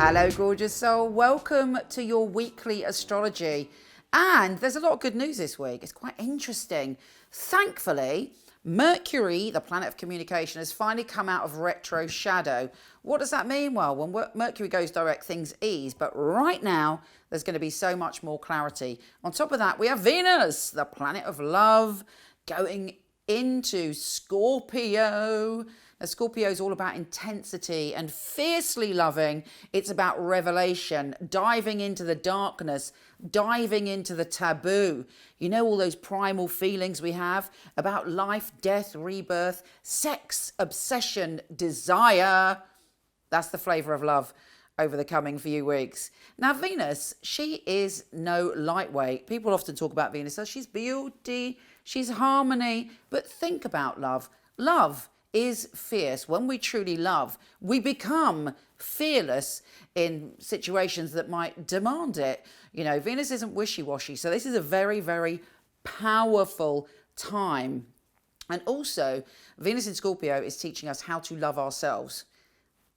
Hello, gorgeous soul. Welcome to your weekly astrology. And there's a lot of good news this week. It's quite interesting. Thankfully, Mercury, the planet of communication, has finally come out of retro shadow. What does that mean? Well, when Mercury goes direct, things ease. But right now, there's going to be so much more clarity. On top of that, we have Venus, the planet of love, going into Scorpio. Now, Scorpio is all about intensity and fiercely loving. It's about revelation, diving into the darkness, diving into the taboo. You know, all those primal feelings we have about life, death, rebirth, sex, obsession, desire. That's the flavour of love over the coming few weeks. Now, Venus, she is no lightweight. People often talk about Venus as she's beauty, she's harmony. But think about love. Love is fierce. When we truly love, we become fearless in situations that might demand it. You know, Venus isn't wishy-washy. So this is a very, very powerful time. And also, Venus in Scorpio is teaching us how to love ourselves.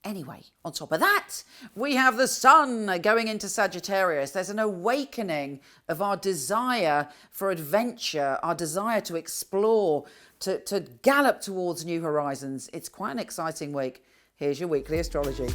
Anyway, on top of that, we have the sun going into Sagittarius. There's an awakening of our desire for adventure, our desire to explore, to gallop towards new horizons. It's quite an exciting week. Here's your weekly astrology.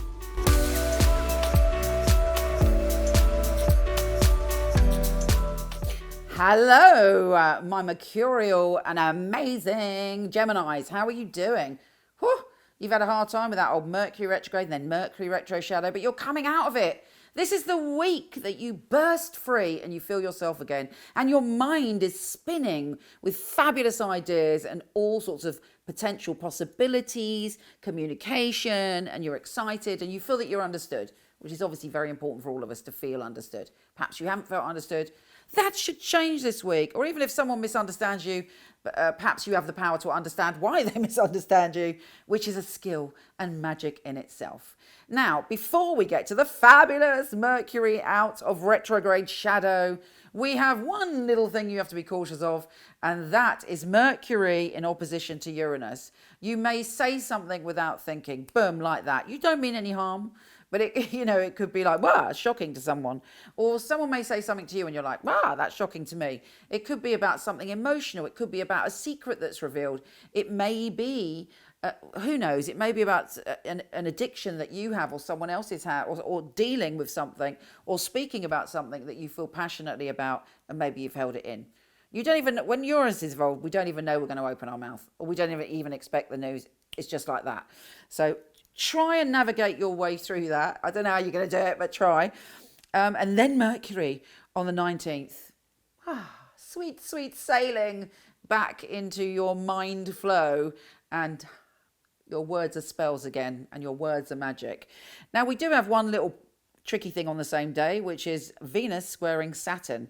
Hello, my mercurial and amazing Geminis. How are you doing? Whew. You've had a hard time with that old Mercury retrograde and then Mercury retroshadow, but you're coming out of it. This is the week that you burst free and you feel yourself again. And your mind is spinning with fabulous ideas and all sorts of potential possibilities, communication, and you're excited and you feel that you're understood, which is obviously very important for all of us to feel understood. Perhaps you haven't felt understood. That should change this week. Or even if someone misunderstands you, perhaps you have the power to understand why they misunderstand you, which is a skill and magic in itself. Now, before we get to the fabulous Mercury out of retrograde shadow, we have one little thing you have to be cautious of, and that is Mercury in opposition to Uranus. You may say something without thinking, boom, like that. You don't mean any harm. But it could be like, wow, shocking to someone. Or someone may say something to you and you're like, wow, that's shocking to me. It could be about something emotional. It could be about a secret that's revealed. It may be, who knows, it may be about an addiction that you have or someone else has had, or dealing with something or speaking about something that you feel passionately about and maybe you've held it in. You don't even, when Uranus is involved, we don't even know we're going to open our mouth, or we don't even expect the news. It's just like that. So try and navigate your way through that. I don't know how you're going to do it, but try. And then Mercury on the 19th. Sweet, sweet sailing back into your mind flow, and your words are spells again, and your words are magic. Now, we do have one little tricky thing on the same day, which is Venus squaring Saturn.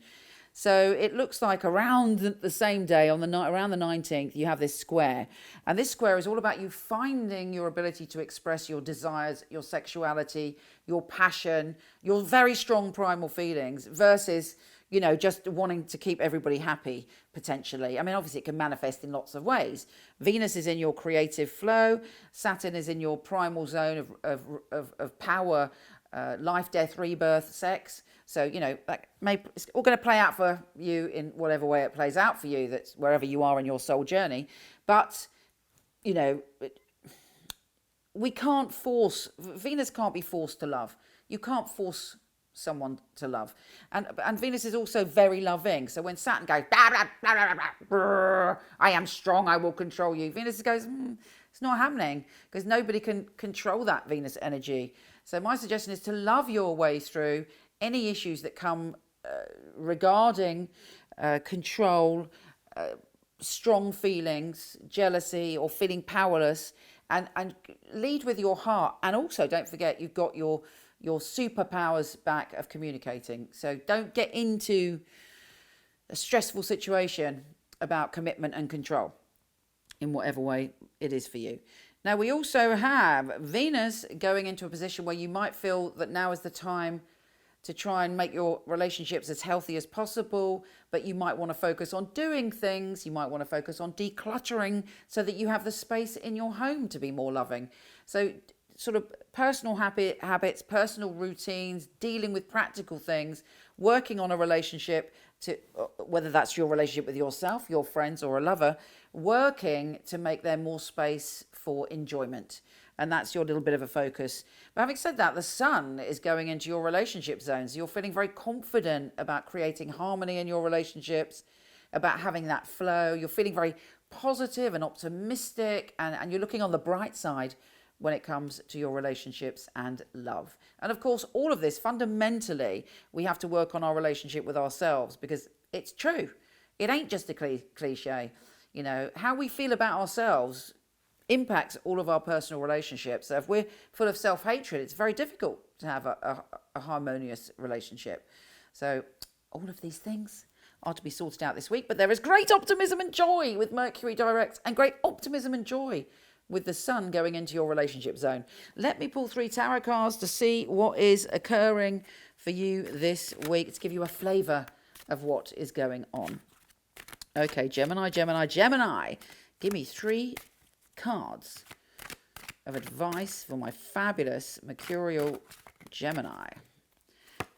So it looks like around the same day, around the 19th, you have this square. And this square is all about you finding your ability to express your desires, your sexuality, your passion, your very strong primal feelings versus, just wanting to keep everybody happy, potentially. I mean, obviously it can manifest in lots of ways. Venus is in your creative flow. Saturn is in your primal zone of power, life, death, rebirth, sex. So, it's all going to play out for you in whatever way it plays out for you, that's wherever you are in your soul journey. But, we can't force, Venus can't be forced to love. You can't force someone to love. And Venus is also very loving. So when Saturn goes, blah, blah, blah, blah, blah, blah, I am strong, I will control you, Venus goes, it's not happening, because nobody can control that Venus energy. So my suggestion is to love your way through any issues that come regarding control, strong feelings, jealousy, or feeling powerless, and lead with your heart. And also, don't forget, you've got your superpowers back of communicating. So don't get into a stressful situation about commitment and control in whatever way it is for you. Now, we also have Venus going into a position where you might feel that now is the time to try and make your relationships as healthy as possible, but you might want to focus on doing things. You might want to focus on decluttering so that you have the space in your home to be more loving. So sort of personal habits, personal routines, dealing with practical things, working on a relationship, to whether that's your relationship with yourself, your friends, or a lover, working to make there more space for enjoyment. And that's your little bit of a focus. But having said that, the sun is going into your relationship zones. You're feeling very confident about creating harmony in your relationships, about having that flow. You're feeling very positive and optimistic, and you're looking on the bright side when it comes to your relationships and love. And of course, all of this, fundamentally, we have to work on our relationship with ourselves, because it's true. It ain't just a cliche. You know, how we feel about ourselves impacts all of our personal relationships. So if we're full of self-hatred, it's very difficult to have a harmonious relationship. So all of these things are to be sorted out this week, but there is great optimism and joy with Mercury direct, and great optimism and joy with the sun going into your relationship zone. Let me pull 3 tarot cards to see what is occurring for you this week, to give you a flavour of what is going on. Okay, Gemini. Give me 3 cards of advice for my fabulous Mercurial Gemini.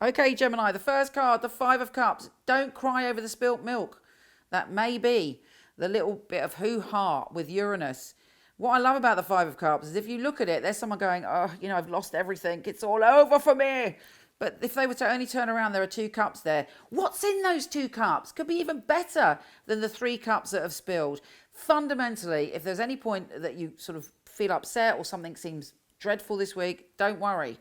Okay, Gemini, the first card, the 5 of Cups. Don't cry over the spilt milk. That may be the little bit of hoo-ha with Uranus. What I love about the 5 of Cups is if you look at it, there's someone going, oh, you know, I've lost everything. It's all over for me. But if they were to only turn around, there are 2 cups there. What's in those 2 cups could be even better than the 3 cups that have spilled. Fundamentally, if there's any point that you sort of feel upset or something seems dreadful this week, don't worry.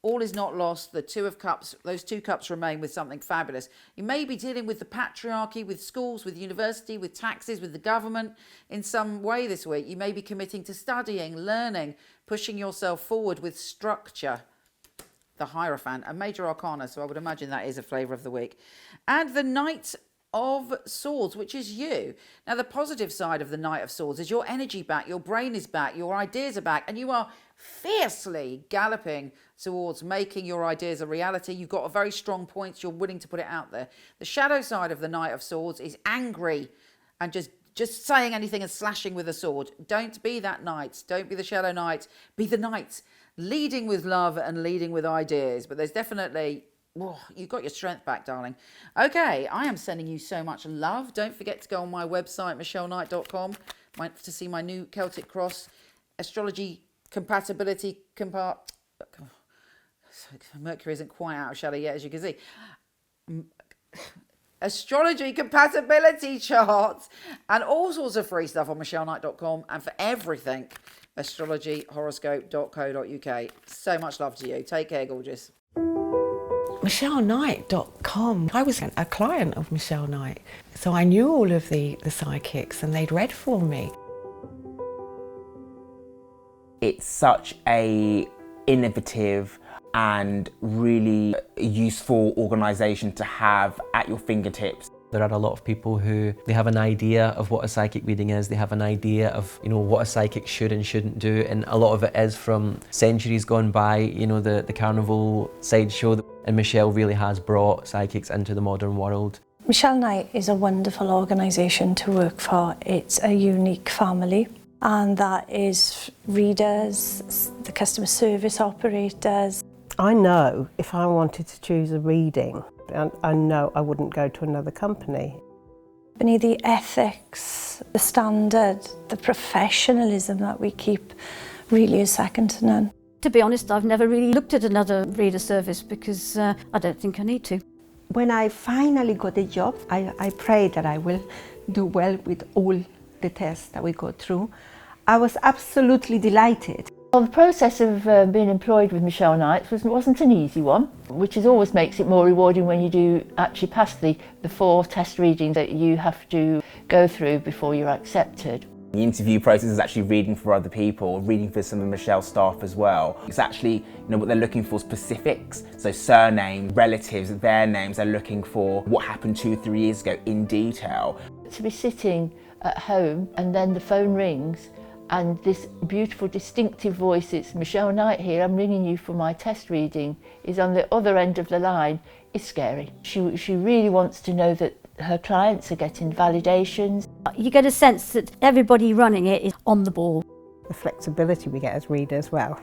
All is not lost. The 2 of Cups, those 2 cups remain with something fabulous. You may be dealing with the patriarchy, with schools, with university, with taxes, with the government in some way this week. You may be committing to studying, learning, pushing yourself forward with structure. The Hierophant, a major arcana, so I would imagine that is a flavour of the week. And the Knight of Swords, which is you. Now, the positive side of the Knight of Swords is your energy back, your brain is back, your ideas are back, and you are fiercely galloping towards making your ideas a reality. You've got a very strong point, you're willing to put it out there. The shadow side of the Knight of Swords is angry and just saying anything and slashing with a sword. Don't be that knight. Don't be the shadow knight. Be the knight leading with love and leading with ideas. But there's definitely, you've got your strength back, darling. Okay, I am sending you so much love. Don't forget to go on my website, micheleknight.com, to see my new Celtic Cross astrology compatibility Mercury isn't quite out of shadow yet, as you can see. Astrology compatibility charts and all sorts of free stuff on micheleknight.com, and for everything, astrologyhoroscope.co.uk. So much love to you. Take care, gorgeous. MicheleKnight.com. I was a client of Michele Knight, so I knew all of the psychics and they'd read for me. It's such a innovative and really useful organisation to have at your fingertips. There are a lot of people who, they have an idea of what a psychic reading is, they have an idea of, you know, what a psychic should and shouldn't do, and a lot of it is from centuries gone by, you know, the carnival sideshow, and Michele really has brought psychics into the modern world. Michele Knight is a wonderful organisation to work for. It's a unique family, and that is readers, the customer service operators. I know if I wanted to choose a reading, I know I wouldn't go to another company. The ethics, the standard, the professionalism that we keep really is second to none. To be honest, I've never really looked at another reader service because I don't think I need to. When I finally got a job, I pray that I will do well with all the tests that we go through. I was absolutely delighted. Well, the process of being employed with Michele Knight wasn't an easy one, which always makes it more rewarding when you do actually pass the 4 test readings that you have to go through before you're accepted. The interview process is actually reading for other people, reading for some of Michelle's staff as well. It's actually, you know, what they're looking for, specifics, so surname, relatives, their names. They're looking for what happened 2 or 3 years ago in detail. To be sitting at home and then the phone rings and this beautiful distinctive voice, it's Michele Knight here, I'm ringing you for my test reading, is on the other end of the line, is scary. She really wants to know that her clients are getting validations. You get a sense that everybody running it is on the ball. The flexibility we get as readers, well,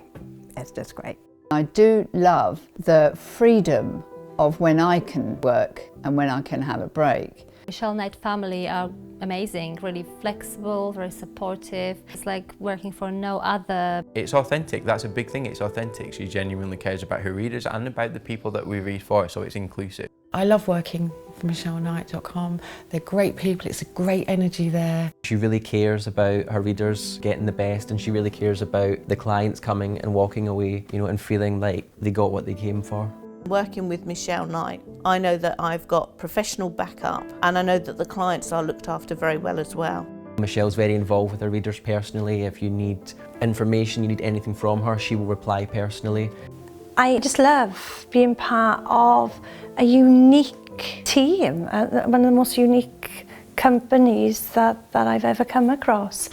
it's just great. I do love the freedom of when I can work and when I can have a break. Michele Knight family are amazing, really flexible, very supportive. It's like working for no other. It's authentic, that's a big thing, it's authentic. She genuinely cares about her readers and about the people that we read for, so it's inclusive. I love working for MicheleKnight.com. They're great people, it's a great energy there. She really cares about her readers getting the best, and she really cares about the clients coming and walking away, you know, and feeling like they got what they came for. Working with Michele Knight, I know that I've got professional backup and I know that the clients are looked after very well as well. Michelle's very involved with her readers personally. If you need information, you need anything from her, she will reply personally. I just love being part of a unique team, one of the most unique companies that I've ever come across.